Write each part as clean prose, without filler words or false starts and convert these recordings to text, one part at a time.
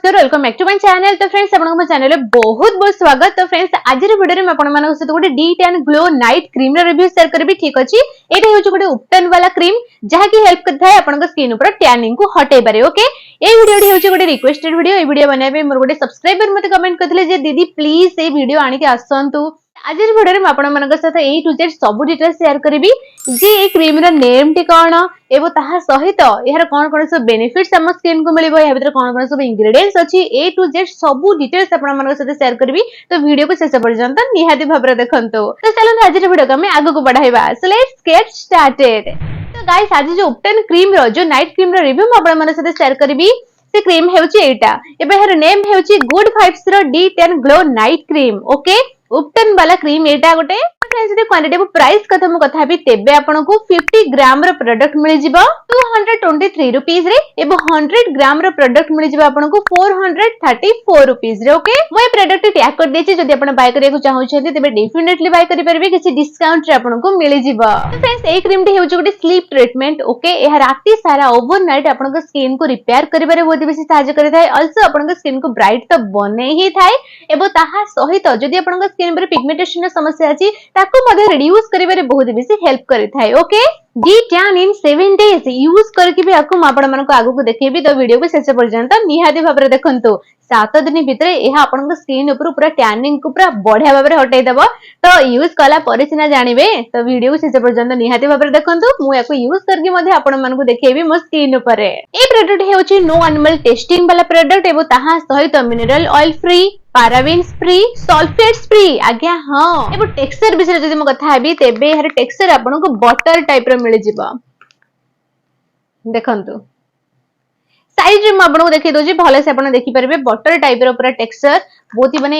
नमस्कार welcome back to my channel. तो friends आपन चैनल में बहुत बहुत स्वागत। तो फ्रेंड्स आज वीडियो में आपण मानक सहित गोटे D10 ग्लो नाइट क्रीम रो रिव्यू शेयर करबी। ठीक अछि, एटा होछ गोटे उपटन वाला क्रीम जहा की हेल्प करथाय आपन स्किन ऊपर टैनिंग को हटाई बारे। ओके, ए वीडियो होछ गोटे रिक्वेस्टेड वीडियो। ए वीडियो बनाबे मोर गोटे सब्सक्राइबर मते कमेंट करथिले जे दीदी प्लीज ए वीडियो आनी के आसंतु। आज वीडियो में आपण मानक सहित ए टू जेड सब डिटेल शेयर करबी जे ए क्रीम रो नेम टी कोन एवं ताहा सहित यार कोन कोन सब बेनिफिट्स हम स्किन को मिलिबो, या भीतर कोन कोन सब इंग्रेडिएंट्स अछि ए टू जेड सब डिटेल्स आपण मानक साथे शेयर करबी। तो वीडियो को शेष पर्यंत निहाती भाबरे देखंतो। तो चलो आज वीडियो को हम आगु को बढ़ाइबा। So let's get started. तो गाइस आज जो उपटन क्रीम रो जो नाइट क्रीम रो रिव्यू म आपण मानक साथे शेयर करबी से क्रीम हेउची एटा। एबे हर नेम हेउची गुड वाइब्स रो D10 glow night cream. Okay, उपटन वाला क्रीम एटा गोटे फ्रेंड्स क्वांटिटी प्राइस कथा मु कथा भी तेबे आपन को 50 ग्राम रो प्रोडक्ट मिल जिवो 223 रुपीस रे एबो 100 ग्राम रो प्रोडक्ट मिल जिवो आपन को 434 रुपीस रे। ओके, मु ए प्रोडक्ट टैग कर देछि, जदि आपन बाय करिया को चाहौ छथि तबे डेफिनेटली बाय करि परबे, किछि डिस्काउंट रे आपन को मिल जिवो। तो फ्रेंड्स ए क्रीम टी हेउछ गोटे स्लीप ट्रीटमेंट। ओके, एहा राती सारा ओवरनाइट आपन को स्किन को रिपेयर करिबारे बहुत बेसी सहायता करि थाए। आल्सो आपन को स्किन को ब्राइट तो बने ही थाए एबो ताहा सहित जदि आपन को स्किन पर पिगमेंटेशन समस्या अछि ताको मध्ये रिड्यूस करिबारे बहुत बेसी हेल्प करि थाए। ओके, D10 इन 7 डेज यूज करके भी आपको आपण मन को आगु को देखेबी। तो वीडियो को शेष पर्यंत निहाती भाबरे देखंतु। 7 दिन भितरे एहा आपण को स्किन ऊपर पूरा टैनिंग को पूरा बढ़िया भाबरे हटाई देबो। तो यूज कला परे सिना जानिबे। तो वीडियो को शेष पर्यंत निहाती भाबरे देखंतु। मु याको यूज करके मध्ये आपण मन को देखेबी मो स्किन ऊपर। ए प्रोडक्ट हेउची नो एनिमल टेस्टिंग वाला प्रोडक्ट एबो ताहा सहित mineral oil free, parabens free, sulphates free. आज्ञा हां, एबो टेक्सचर विषय जदि म कथा हेबी तेबे हर टेक्सचर आपन को बटर टाइप रो मिल जिवो। देखंतु साइज रे म आपन को देखै दोजी भले से आपन देखि परबे बटर टाइप रो पूरा टेक्सचर बहुत ही माने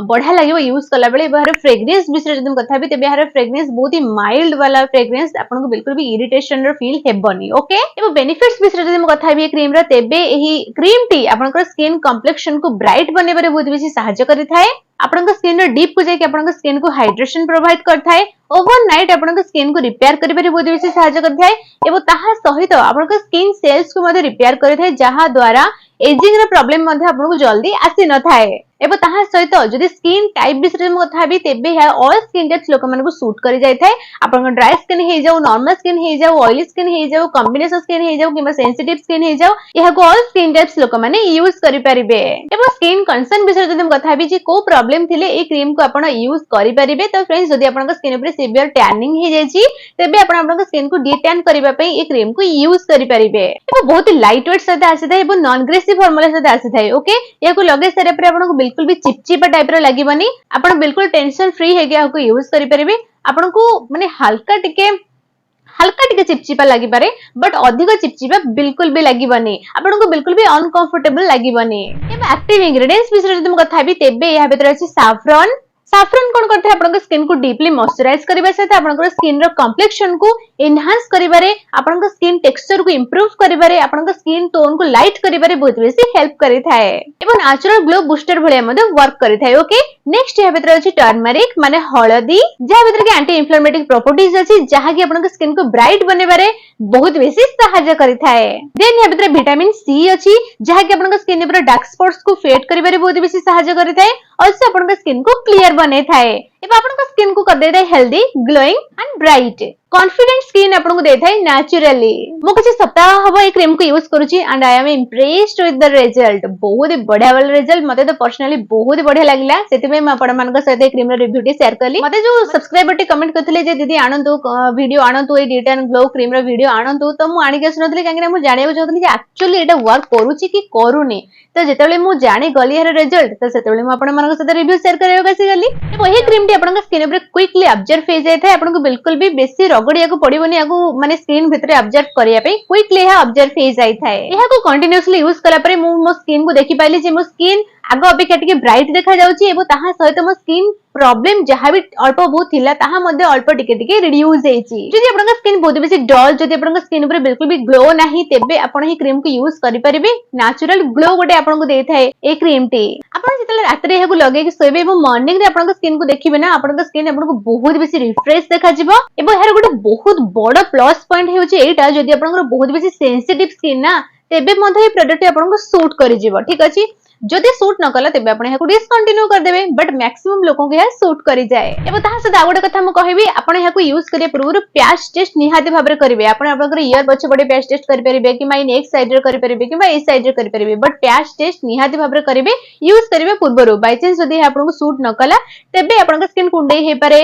बढ़िया लागिवो यूज कला बेले। बाहर फ्रेग्रेंस विषय जदि म कथा हेबी तेबे हर फ्रेग्रेंस बहुत ही माइल्ड वाला फ्रेग्रेंस आपन को बिल्कुल भी इरिटेशन रो फील हेबनी। ओके, एबो बेनिफिट्स विषय जदि म कथा हेबी क्रीम रो तेबे एही क्रीम टी आपन को स्किन कॉम्प्लेक्शन को ब्राइट बनेबारे बहुत बेसी सहायता करि थाए। आपन को स्किन रो डीप को जाय कि आपन को स्किन को हाइड्रेशन प्रोवाइड करथाय। ओवरनाइट आपन को स्किन को रिपेयर करिबारे बहुत बेसी सहायता करथाय एबो ताहा सहित आपन को स्किन सेल्स को मध्ये रिपेयर करिथाय, जहा द्वारा एजिंग रो प्रॉब्लम मध्ये आपन को जल्दी आसी न थाए। एबो ताहा सहित जदि स्किन टाइप विषय म कथा भी तेबे है ऑल स्किन टाइप्स लोक मन को सूट करि जाय थाए। आपन को ड्राई स्किन हे जाऊ, नॉर्मल स्किन हे जाऊ, ऑयली स्किन हे जाऊ, कॉम्बिनेशन स्किन हे जाऊ किबा सेंसिटिव स्किन हे जाऊ, यहा को ऑल स्किन टाइप्स लोक माने यूज करि परिबे। एबो स्किन कंसर्न विषय जदि म कथा भी जे को प्रॉब्लम थिले ए क्रीम को आपन यूज करि परिबे। तो फ्रेंड्स जदि आपन को स्किन ऊपर सीवियर टैनिंग हे जायछि तेबे आपन को स्किन को डिटैन करिबा पई ए क्रीम को यूज करि परिबे। एबो बहुत ही लाइट वेट साथे आसी थाए एबो नॉन ग्रेसिव फॉर्मूला साथे आसी थाए। ओके, या को लगे सारे पर आपन को बिल्कुल भी चिपचिपा टाइप रो लागिबनी। आपन बिल्कुल टेंशन फ्री हे गया को यूज करि परिबे। आपन को माने हल्का टिके चिपचिपा लागि पारे, बट अधिक चिपचिपा बिल्कुल भी लागिबनी। आपन को बिल्कुल भी अनकंफर्टेबल लागिबनी। एबे एक्टिव इंग्रेडिएंट्स विषय जदि म कथा भी तेबे या भीतर अछि सैफरन। सैफरन कोन करथे आपन को स्किन को डीपली मॉइस्चराइज करबा साथे आपन को स्किन रो कॉम्प्लेक्शन को एनहांस करिबारे, आपन को स्किन टेक्सचर को इंप्रूव करिबारे, आपन को स्किन टोन को लाइट करिबारे बहुत बेसी हेल्प करि थाए एवं नेचुरल ग्लो बूस्टर भलिया मध्ये वर्क करि थाए। ओके, नेक्स्ट या भीतर अछि टर्मरिक माने हळदी, जहा भीतर के एंटी इंफ्लेमेटरी प्रॉपर्टीज अछि जहा कि आपन को स्किन को ब्राइट बनेबारे बहुत बेसी सहायता करि थाए। देन या भीतर विटामिन सी अछि जहा कि आपन को स्किन ऊपर डार्क स्पॉट्स को फेड करिबारे बहुत बेसी सहायता करि थाए। आल्सो आपन को स्किन को क्लियर बने थाए एबा आपन को स्किन को कर दे थाए healthy, glowing and bright. Confident skin आपन को दे थाए नेचुरली। मो कुछ सप्ताह हबो ए क्रीम को यूज करूची and I am impressed with the result. बहुत ही बढ़िया वाला रिजल्ट मते तो पर्सनली बहुत ही बढ़िया लागला, सेति में आपण मान को सहित ए क्रीम रो रिव्यू टी शेयर करली। मते जो सब्सक्राइबर टी कमेंट करथिले जे दीदी आनंतु वीडियो आनंतु ए D10 ग्लो क्रीम रो वीडियो आनंतु, तो मु आनी के सुनथले कांगे मु जानिबो चाहथली जे एक्चुअली एटा वर्क करूची कि करूनी। तो जेतेबेले मु जानि गली हर रिजल्ट तो सेतेबेले मु आपण मान को सहित रिव्यू शेयर करबा कासी गली। एबो ए क्रीम टी आपण को स्किन ऊपर क्विकली ऑब्जर्व हे जाय थाए। आपण को बिल्कुल भी बेसी रगड़िया को पड़िबोनी, याको माने स्किन भितरे ऑब्जर्व करिया पे क्विकली है ऑब्जर्व हे जाय थाए। एहा को कंटीन्यूअसली यूज कला परे मु मो स्किन को देखि पाइली जे मो स्किन आगो अपेक्षा टिके ब्राइट देखा जाउची एबो ताहा सहित मो स्किन प्रॉब्लम जहा भी अल्प बहुत थिला ताहा मध्ये अल्प टिके टिके रिड्यूस हेची। जदि आपन का स्किन बहुत बेसी डल, जदि आपन का स्किन ऊपर बिल्कुल भी ग्लो नाही तेबे आपन ही क्रीम को यूज करि परिबे। नेचुरल ग्लो गोटे आपन को देई थाए ए क्रीम टी। आपन जेतले रात रे हेगु लगे कि सोइबे एबो मॉर्निंग रे आपन का स्किन को देखिबे ना, आपन का स्किन आपन को बहुत बेसी रिफ्रेश देखा जिवो। एबो हेर गोटे बहुत बड़ प्लस पॉइंट हेउची एटा जदि आपन को बहुत बेसी सेंसिटिव स्किन ना तेबे मधे प्रोडक्ट आपनको सूट करि जिवो ठीक अछि जदि सूट न कला तेबे आपण याकु डिसकंटिन्यू कर देबे बट मैक्सिमम लोगों को यह सूट करि जाए एबो ताहा से आगोटे कथा म कहबी आपण याकु यूज करिया पूर्व पैच टेस्ट निहाती भाबरे करिवे आपण आपनकर ईयर पछ पडे पैच टेस्ट करि परिबे कि माइ नेक्स्ट साइड रे करि परिबे कि ए साइड रे करि परिबे बट पैच टेस्ट निहाती भाबरे करिवे यूज करिवे पूर्वरु बाय चांस जदि आपनको सूट न कला तेबे आपनकर स्किन कुंडे हे पारे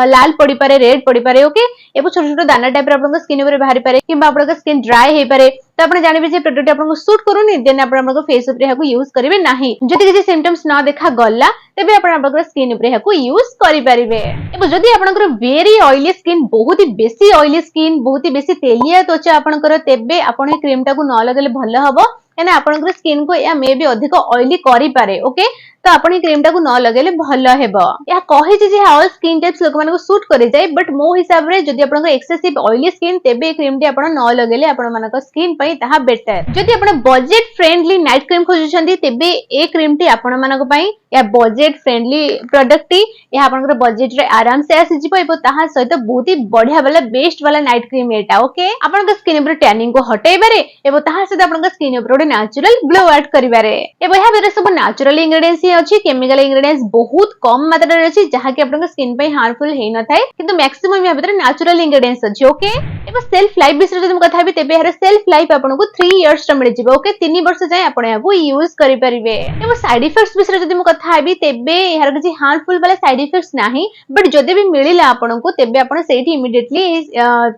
लाल पड़ी पारे रेड पड़ी पारे ओके एबो छोट छोट दाना टाइप रे आपनकर स्किन ऊपर बाहरी पारे कि आपनकर स्किन ड्राई हे पारे तो आपण जानिबे जे प्रोडक्ट आपनको सूट करूनी देन आपण आपनको फेस ऊपर याकु यूज करिवे नाही जदि किछि सिम्पटम्स न देखा गल्ला तेबे आपण आपनकर स्किन ऊपर याकु यूज करि परिबे एबो जदि आपनकर वेरी ऑयली स्किन बहुत ही बेसी ऑयली स्किन बहुत ही बेसी तेलिया त्वचा आपनकर तेबे आपण ए क्रीम टाकु न लगले भलो हबो एना आपनकर स्किन को या मे बी अधिक ऑयली करि पारे ओके तो आपण क्रीम टाकु न लगेले भलो हेबो या कहि जे ऑल स्किन टाइप्स लोक मानको सूट करि जाय बट मो हिसाब रे जदि आपनको एक्सेसिव ऑयली स्किन तेबे क्रीम टी आपण न लगेले आपण मानको स्किन पई ताहा बेटर जदि आपण बजेट फ्रेंडली नाइट क्रीम खोजुछंती तेबे ए क्रीम टी आपण मानको पई या बजेट फ्रेंडली प्रोडक्ट टी या आपनकर बजेट रे आराम से आसी जिवो एबो ताहा सहित बहुत ही बढ़िया वाला बेस्ट वाला नाइट क्रीम एटा ओके आपनकर स्किन ऊपर टैनिंग को हटेबारे एबो ताहा सहित आपनकर स्किन ऊपर नेचुरल ग्लो ऐड करिबारे एबो या बेरे सब नेचुरल इंग्रेडिएंट्स अच्छी केमिकल इंग्रेडिएंट्स बहुत कम मात्रा रे अछि जहा कि आपन स्किन पे हार्मफुल हे न थाए किंतु मैक्सिमम या भीतर नेचुरल इंग्रेडिएंट्स अछि ओके एबो सेल्फ लाइफ बिषय जदि कथा भी तेबे हर सेल्फ लाइफ आपन को 3 इयर्स रे मिल जिवो ओके 3 वर्ष जाय आपन याकू यूज करि परिबे एबो साइड इफेक्ट्स बिषय जदि कथा भी तेबे हर किछि हार्मफुल वाला साइड इफेक्ट्स नाही बट जदि भी मिलिला आपन को तेबे आपन सेठी इमीडिएटली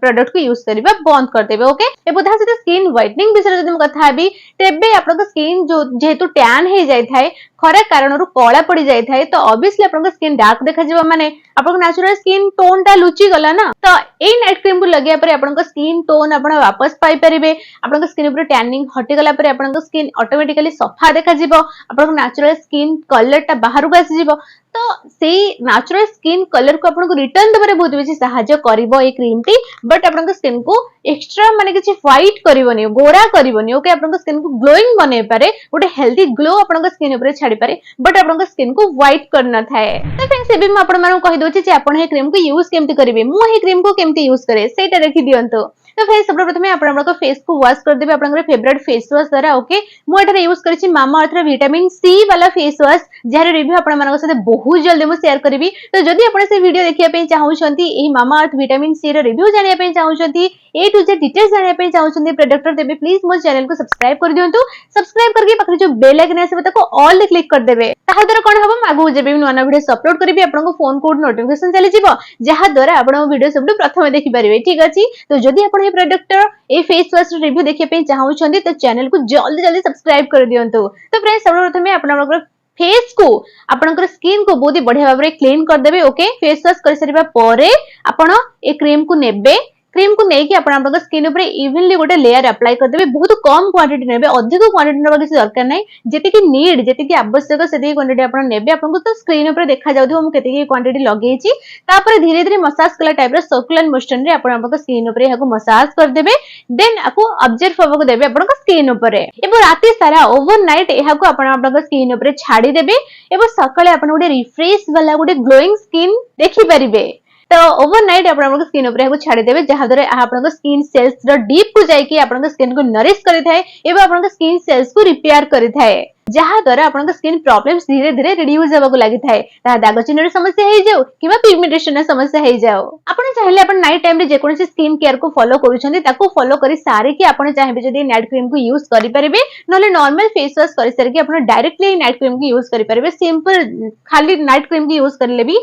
प्रोडक्ट को यूज करबा बंद कर देबे ओके एबो धा से स्किन व्हाइटनिंग बिषय जदि कथा भी तेबे आपन स्किन जो जेहेतु टैन हे जाय थाए खरा कारण कला पड़ी जाए थाए तो ऑब्वियसली आपन स्किन डार्क देखा जिवो माने आपन नेचुरल स्किन टोन टा लुची गला ना तो ए नाइट क्रीम को लगिया परे आपन स्किन टोन आपन वापस पाई परिबे आपन स्किन ऊपर टैनिंग हटि गला परे आपन स्किन ऑटोमेटिकली सफा देखा जिवो आपन नेचुरल स्किन कलर टा बाहर को आसी जिवो तो सेही नेचुरल स्किन कलर को आपन रिटर्न दबारे बहुत बेसी सहायता करिवो ए क्रीम टी बट आपन स्किन को एक्स्ट्रा माने किछि व्हाइट करिवोनी गोरा करिवोनी ओके आपन स्किन को ग्लोइंग बने पारे गोटे हेल्दी ग्लो आपन स्किन ऊपर छाडी पारे बट आपन स्किन को व्हाइट करना थाए तो फ्रेंड्स एबे म आपन मानु कहि दोछि जे आपन हे क्रीम को यूज केमति करिवे मु हे क्रीम को केमति यूज करे सेटा देखि दियंतो तो फ्रेंड्स सब प्रथमे आपन फेस को वॉश कर देबे आपन फेवरेट फेस वॉश द्वारा ओके मु एटा यूज करछि मामा अर्थ विटामिन सी वाला फेस वॉश जहार रिव्यू आपन मानक साथे बहुत जल्दी मु शेयर करबी तो जदि आपन से वीडियो देखिया पे चाहउछंती एही मामा अर्थ विटामिन सी रो रिव्यू जानिया पे चाहउछंती ए टू जेड डिटेल्स जानिया पे चाहउछंती प्रोडक्ट देबे प्लीज मो चैनल को सब्सक्राइब कर दियंतु सब्सक्राइब करके पाखरे जो बेल आइकन आसे ताको ऑल रे क्लिक कर देबे ताहा द्वारा कोन हबो मागु जेबे भी नवा वीडियो अपलोड करबी आपन को फोन कोड नोटिफिकेशन चली जिवो जहा द्वारा आपन वीडियो सब प्रथम देखि परिबे ठीक अछि तो जदि आपन ए प्रोडक्ट ए फेस वॉश रिव्यू देखिया पे चाहउछंती तो चैनल को जल्दी जल्दी सब्सक्राइब कर दियंतु तो फ्रेंड्स सब प्रथमे आपन फेस को आपनकर स्किन को बहुत ही बढ़िया भाबरे क्लीन कर देबे ओके फेस वॉश कर सरिबा परे आपण ए क्रीम को नेबे क्रीम को नेकी आपन स्किन ऊपर इवनली गोटे लेयर अप्लाई कर देबे बहुत कम क्वांटिटी नेबे अधिक क्वांटिटी नेबा किसी दरकार नै जेते कि नीड जेते कि आवश्यक सेते क्वांटिटी आपन नेबे आपन को तो स्क्रीन ऊपर देखा जाउथो हम केते कि क्वांटिटी लगेछि तापर धीरे धीरे मसाज कला टाइप रे सर्कुलर मोशन रे आपन स्किन ऊपर याको मसाज कर देबे देन आको ऑब्जर्व होबो देबे आपन स्किन ऊपर एबो राती सारा ओवरनाइट याको आपन स्किन ऊपर छाडी देबे एबो सकाळे आपन गोटे रिफ्रेश वाला गोटे ग्लोइंग स्किन देखि परिबे तो ओवरनाइट आपन स्किन ऊपर को छाडी देबे जहा द्वारा आपन स्किन सेल्स रो डीप को जाई कि आपन स्किन को नरिश करि थाए एबो आपन स्किन सेल्स को रिपेयर करि थाए जहा द्वारा आपन स्किन प्रॉब्लम्स धीरे धीरे रिड्यूस होबा को लागि थाए ता दाग चिन्ह समस्या हे जाऊ किबा पिगमेंटेशन समस्या हे जाऊ आपन चाहिले आपन नाइट टाइम रे जे कोनसी स्किन केयर को फॉलो करूछन्ती ताको फॉलो करि सारे कि आपन चाहेबे जदी नाइट क्रीम को यूज करि परिबे नले नॉर्मल फेस वॉश करि सारे कि आपन डायरेक्टली नाइट क्रीम को यूज करि परिबे सिंपल खाली नाइट क्रीम को यूज करले भी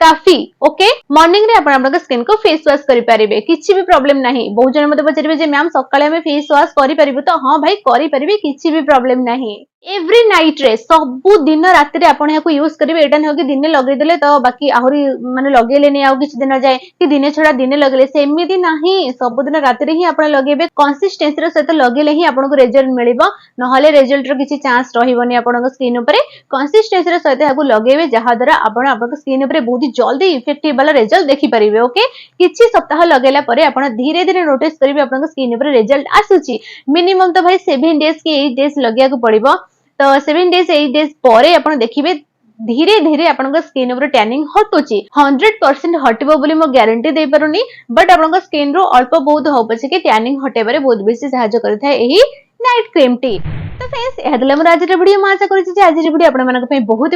काफी ओके मॉर्निंग रे आपन स्किन को फेस वॉश करि परिबे किछि भी प्रॉब्लम नाही बहुत जन मते पचरिबे जे मैम सकाळे हम फेस वॉश करि परिबे तो हां भाई करि परिबे किछि भी प्रॉब्लम नाही एवरी नाइट रे सब दिन रात रे आपन याको यूज करिवे एटा न कि दिन लगे देले तो बाकी आहुरी माने लगेले नै आ किछि दिन जाय कि दिन छडा दिन लगेले सेमिति नाही सब दिन रात रे ही आपन लगेबे कंसिस्टेंसी रे सहित लगेले ही आपन को रिजल्ट मिलिबो न हले रिजल्ट रो किछि चांस रहिबोनी आपन को स्किन ऊपर कंसिस्टेंसी रे सहित याको लगेबे जहा द्वारा आपन स्किन ऊपर बहुत जल्दी इफेक्टिव वाला रिजल्ट देखि परिबे ओके किछि सप्ताह लगेला परे आपन धीरे धीरे नोटिस करिवे आपन स्किन ऊपर रिजल्ट आसुची मिनिमम तो भाई 7 डेज की 8 डेज लगिया को पड़िबो तो 7 डेज 8 डेज परे आपन देखिबे धीरे धीरे आपन स्किन ऊपर टैनिंग हटुची 100% हटिबो बोली मो गारंटी दे परुनी बट आपन स्किन रो अल्प बहुत हो पछे के टैनिंग हटेबारे बहुत बेसी सहायता करथाय एही नाइट क्रीम टी। तो फ्रेंड्स यह दिला मोर आज वीडियो मैं आशा करूँ जे आज वीडियो आपण मानक पे बहुत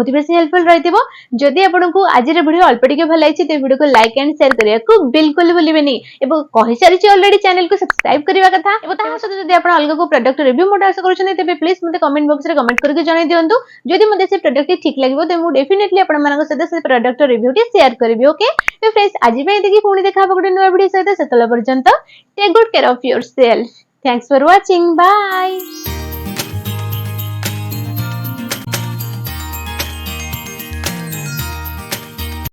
बेसी हेल्पफुल रहिथिबो। जदि आपनको आज वीडियो अल्प टिके भल लागिछि ते वीडियो को लाइक एंड शेयर करिया को बिल्कुल भूलिबेनी एबो कहि सारिछि ऑलरेडी चैनल को सब्सक्राइब करबा कथा एबो ता सहित जदि आपण अलग को प्रोडक्ट रिव्यू मोड आशा करूछन तेबे प्लीज मते कमेंट बॉक्स रे कमेंट करके जणाई दियंतु। जदि मते से प्रोडक्ट ठीक लागिबो ते मु डेफिनेटली आपण मानक सहित से प्रोडक्ट रिव्यू टी शेयर करबी। ओके तो फ्रेंड्स आज पे देखि पुणी देखा गुटे नया वीडियो सहित सेतला पर्यंत take good care of yourself. Thanks for watching bye.